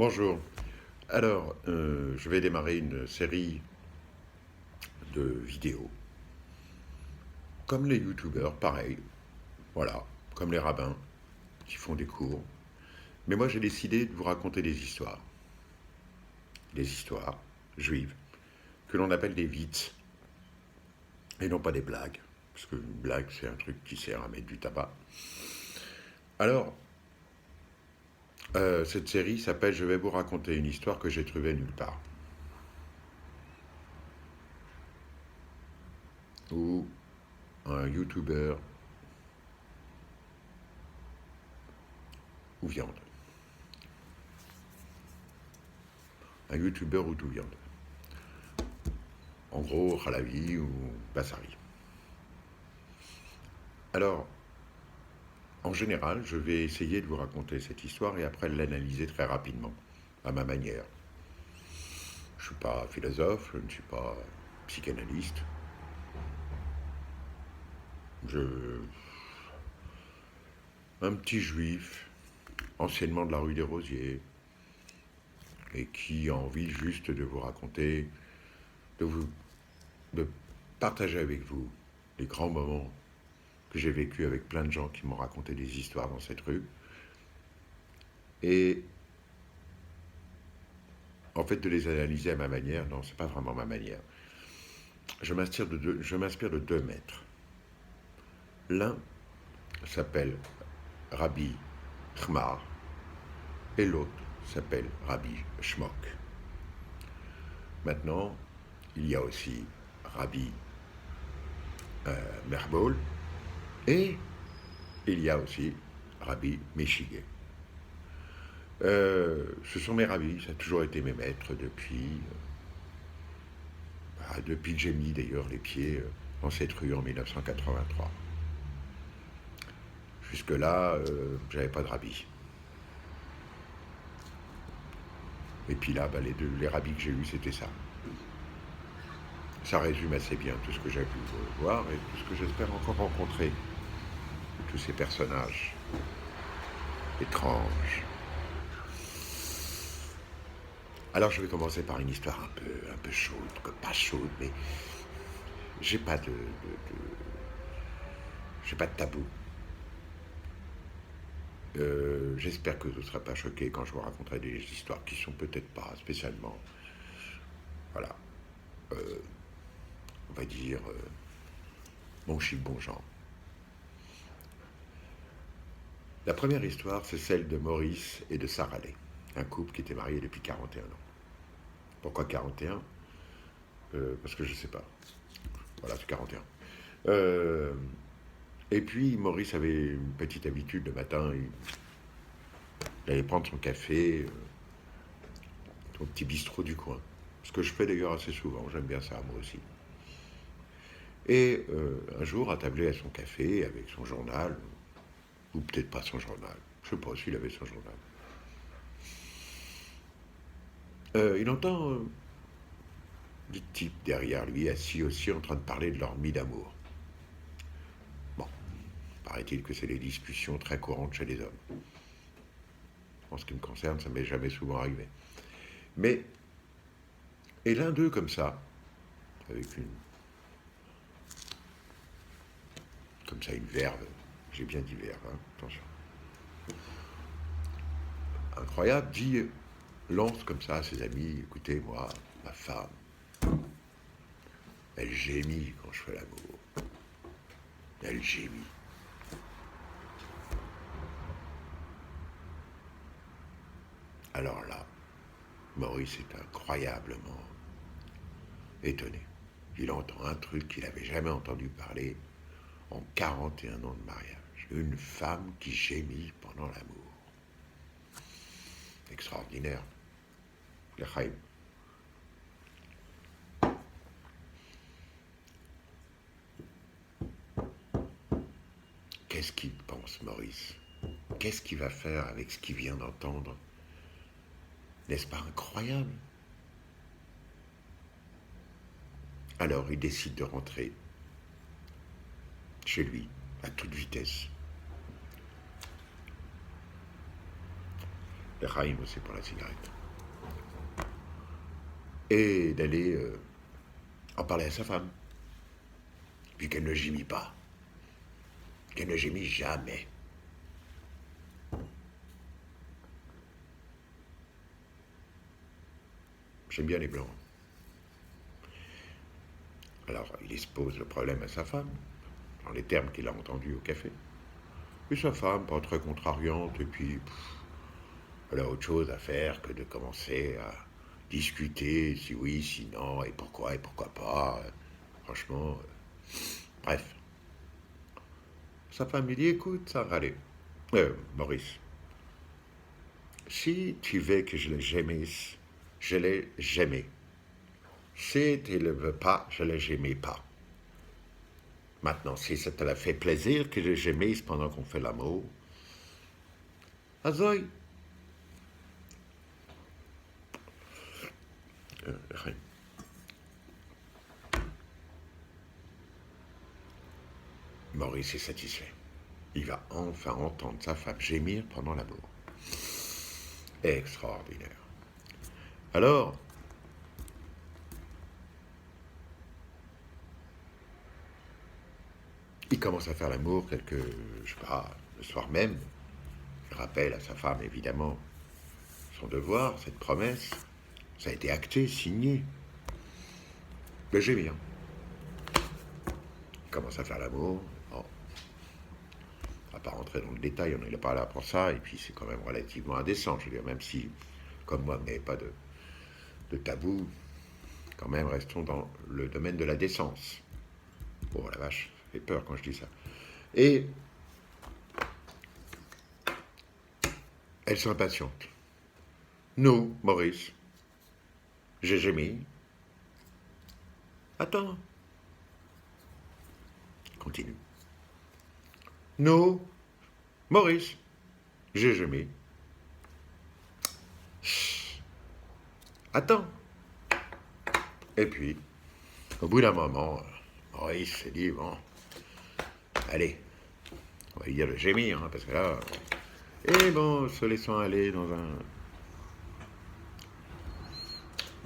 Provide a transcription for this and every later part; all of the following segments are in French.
Bonjour. Alors, je vais démarrer une série de vidéos. Comme les youtubeurs, pareil. Voilà, comme les rabbins qui font des cours. Mais moi, j'ai décidé de vous raconter des histoires. Des histoires juives, que l'on appelle des vitz, et non pas des blagues. Parce qu'une blague, c'est un truc qui sert à mettre du tabac. Alors, cette série s'appelle Je vais vous raconter une histoire que j'ai trouvée nulle part. Où un youtubeur ou viande. Un youtubeur ou tout viande. En gros, Halavi ou Bassari. Alors, en général, je vais essayer de vous raconter cette histoire et après l'analyser très rapidement, à ma manière. Je ne suis pas philosophe, je ne suis pas psychanalyste. Un petit juif, anciennement de la rue des Rosiers, et qui a envie juste de vous raconter, de partager avec vous les grands moments que j'ai vécus avec plein de gens qui m'ont raconté des histoires dans cette rue. Et en fait, de les analyser à ma manière, non, c'est pas vraiment ma manière. Je m'inspire de deux maîtres. L'un s'appelle Rabbi Khmar et l'autre s'appelle Rabbi Shmok. Maintenant, il y a aussi Rabbi Merbol et il y a aussi Rabbi Meshige. Ce sont mes rabbis, ça a toujours été mes maîtres depuis que j'ai mis d'ailleurs les pieds dans cette rue en 1983. Jusque-là, j'avais pas de rabbi. Et puis là, les rabbis que j'ai eus, c'était ça. Ça résume assez bien tout ce que j'ai pu voir et tout ce que j'espère encore rencontrer. Tous ces personnages étranges. Alors je vais commencer par une histoire un peu chaude, pas chaude, mais j'ai pas j'ai pas de tabou. J'espère que vous ne serez pas choqués quand je vous raconterai des histoires qui sont peut-être pas spécialement, voilà, on va dire, bon chic, bon genre. La première histoire, c'est celle de Maurice et de Sarah Lay, un couple qui était marié depuis 41 ans. Pourquoi 41 ? Parce que je ne sais pas. Voilà, c'est 41. Et puis, Maurice avait une petite habitude le matin, il allait prendre son café au petit bistrot du coin. Ce que je fais d'ailleurs assez souvent, j'aime bien ça, moi aussi. Et un jour, attablé à son café, avec son journal, ou peut-être pas son journal, je ne sais pas s'il avait son journal, il entend des types derrière lui, assis aussi, en train de parler de leur nuit d'amour. Bon, paraît-il que c'est des discussions très courantes chez les hommes. En ce qui me concerne, ça m'est jamais souvent arrivé. Mais, et l'un d'eux comme ça, avec une verve, j'ai bien dit verve, hein, attention, incroyable, lance comme ça à ses amis, écoutez, moi, ma femme, elle gémit quand je fais l'amour. Elle gémit. Alors là, Maurice est incroyablement étonné. Il entend un truc qu'il n'avait jamais entendu parler en 41 ans de mariage. Une femme qui gémit pendant l'amour. Extraordinaire. L'Echaim. Qu'est-ce qu'il pense, Maurice ? Qu'est-ce qu'il va faire avec ce qu'il vient d'entendre ? N'est-ce pas incroyable ? Alors il décide de rentrer chez lui à toute vitesse. l'Echaim aussi pour la cigarette. Et d'aller en parler à sa femme. Puis qu'elle ne gémit pas. Qu'elle ne gémit jamais. J'aime bien les blancs. Alors, il expose le problème à sa femme, dans les termes qu'il a entendus au café. Et sa femme, pas très contrariante, et puis elle a autre chose à faire que de commencer à discuter si oui, si non, et pourquoi pas. Franchement, bref. Sa femme lui dit, écoute, ça va aller. Maurice, si tu veux que je le gémisse, je l'ai jamais. Si tu ne le veux pas, je ne le gémis pas. Maintenant, si ça te fait plaisir que je gémisse pendant qu'on fait l'amour, azoï. Rien. Maurice est satisfait. Il va enfin entendre sa femme gémir pendant l'amour. Extraordinaire. Alors, il commence à faire l'amour le soir même. Il rappelle à sa femme, évidemment, son devoir, cette promesse. Ça a été acté, signé. Le gémir. Il commence à faire l'amour. Bon. On ne va pas rentrer dans le détail, on n'est pas là pour ça, et puis c'est quand même relativement indécent. Je veux dire, même si, comme moi, vous n'avez pas de tabou, quand même, restons dans le domaine de la décence. Oh la vache, ça fait peur quand je dis ça. Et elle s'impatiente. Nous, Maurice, j'ai gémi. Attends. Continue. Nous, Maurice, j'ai gémi. Attends. Et puis, au bout d'un moment, Maurice s'est dit, bon, allez, on va lui dire le gémir, hein, parce que là... Et bon, se laissant aller dans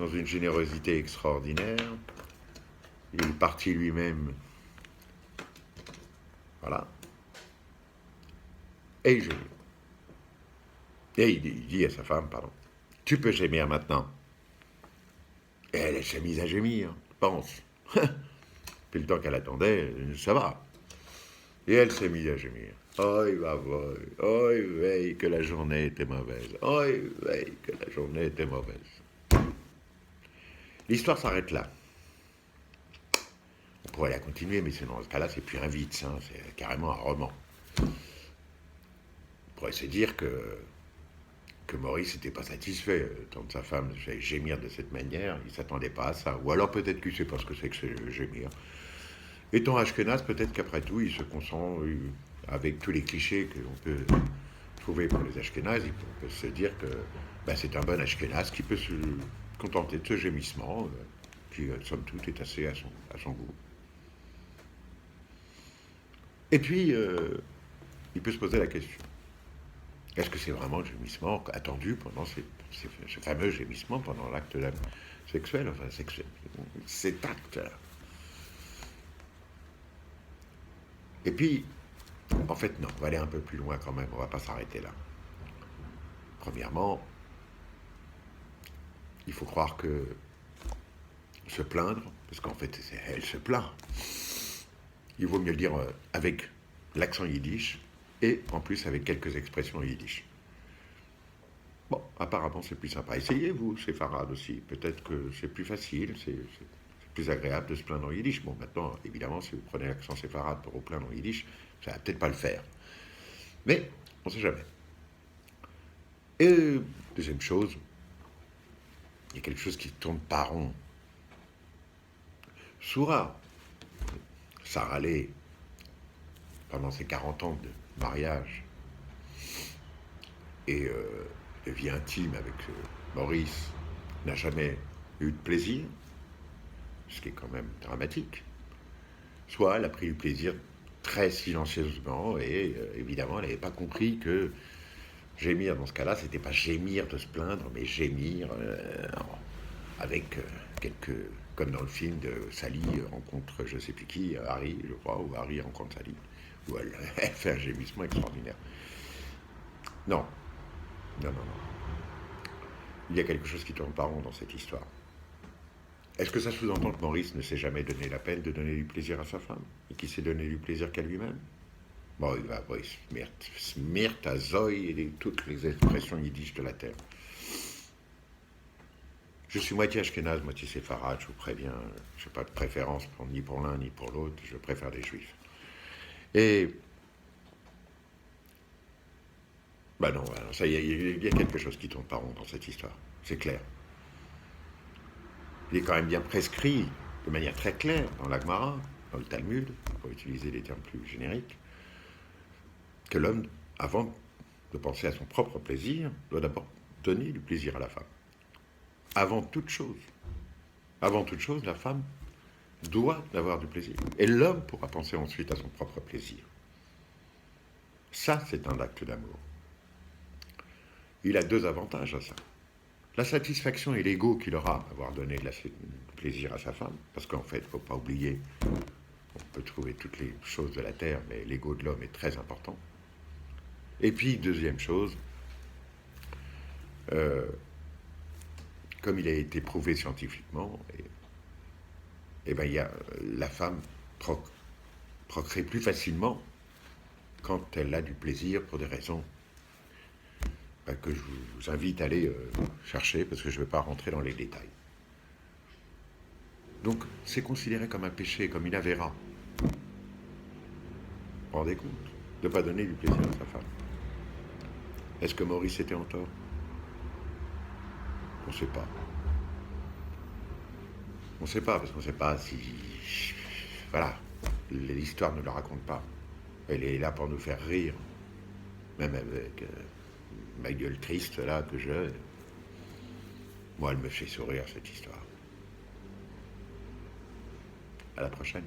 une générosité extraordinaire, il est parti lui-même, voilà, et il gémit. Et il dit à sa femme, pardon, tu peux gémir maintenant. Et elle s'est mise à gémir, pense. Puis le temps qu'elle attendait, ça va. Et elle s'est mise à gémir. Oh, il va voir. Oh, il veille que la journée était mauvaise. Oh, il veille que la journée était mauvaise. L'histoire s'arrête là. On pourrait la continuer, mais dans ce cas-là, c'est plus un vide, hein, c'est carrément un roman. On pourrait se dire que Maurice n'était pas satisfait tant de sa femme gémir de cette manière, il ne s'attendait pas à ça. Ou alors peut-être qu'il ne sait pas ce que c'est que gémir. Étant ashkénaze, peut-être qu'après tout, il se consent, avec tous les clichés qu'on peut trouver pour les ashkénazes, on peut se dire que c'est un bon ashkénaze qui peut se contenter de ce gémissement, qui, somme toute, est assez à son goût. Et puis, il peut se poser la question. Est-ce que c'est vraiment le gémissement attendu pendant ce fameux gémissement pendant l'acte sexuel, enfin cet acte-là? Et puis, en fait, non, on va aller un peu plus loin quand même, on ne va pas s'arrêter là. Premièrement, il faut croire que se plaindre, parce qu'en fait, elle se plaint, il vaut mieux le dire avec l'accent yiddish, et en plus avec quelques expressions yiddish. Bon, apparemment c'est plus sympa. Essayez-vous, séfarade aussi. Peut-être que c'est plus facile, c'est plus agréable de se plaindre en yiddish. Bon, maintenant, évidemment, si vous prenez l'accent séfarade pour vous plaindre en yiddish, ça va peut-être pas le faire. Mais, on ne sait jamais. Et deuxième chose, il y a quelque chose qui tourne pas rond. Soura, Sarah Lé, pendant ses 40 ans de mariage et de vie intime avec Maurice, n'a jamais eu de plaisir, ce qui est quand même dramatique. Soit elle a pris du plaisir très silencieusement et évidemment elle n'avait pas compris que Gémir, dans ce cas-là, c'était pas gémir de se plaindre, mais gémir avec quelques... Comme dans le film de Sally rencontre je sais plus qui, Harry, je crois, ou Harry rencontre Sally, où elle fait un gémissement extraordinaire. Non, non, non, non. Il y a quelque chose qui tourne pas rond dans cette histoire. Est-ce que ça sous-entend que Maurice ne s'est jamais donné la peine de donner du plaisir à sa femme et qu'il s'est donné du plaisir qu'à lui-même? Bon, il va, oui, smirt, azoï et toutes les expressions yiddish de la terre. Je suis moitié ashkénaze, moitié séfarade, je vous préviens. Je n'ai pas de préférence ni pour l'un ni pour l'autre, je préfère les juifs. Et, bah non, ça, il y a quelque chose qui tourne pas rond dans cette histoire, c'est clair. Il est quand même bien prescrit, de manière très claire, dans l'Agmara, dans le Talmud, pour utiliser les termes plus génériques, que l'homme, avant de penser à son propre plaisir, doit d'abord donner du plaisir à la femme. Avant toute chose. Avant toute chose, la femme doit avoir du plaisir. Et l'homme pourra penser ensuite à son propre plaisir. Ça, c'est un acte d'amour. Il a deux avantages à ça. La satisfaction et l'ego qu'il aura d'avoir donné du plaisir à sa femme, parce qu'en fait, il ne faut pas oublier, on peut trouver toutes les choses de la terre, mais l'ego de l'homme est très important. Et puis, deuxième chose, comme il a été prouvé scientifiquement, ben, la femme procrée plus facilement quand elle a du plaisir pour des raisons que je vous invite à aller chercher, parce que je ne vais pas rentrer dans les détails. Donc, c'est considéré comme un péché, comme une avéra. Vous vous rendez compte de ne pas donner du plaisir à sa femme. Est-ce que Maurice était en tort? On ne sait pas. On ne sait pas, parce qu'on ne sait pas si... Voilà, l'histoire ne le raconte pas. Elle est là pour nous faire rire, même avec ma gueule triste là que j'ai. Moi, elle me fait sourire cette histoire. À la prochaine.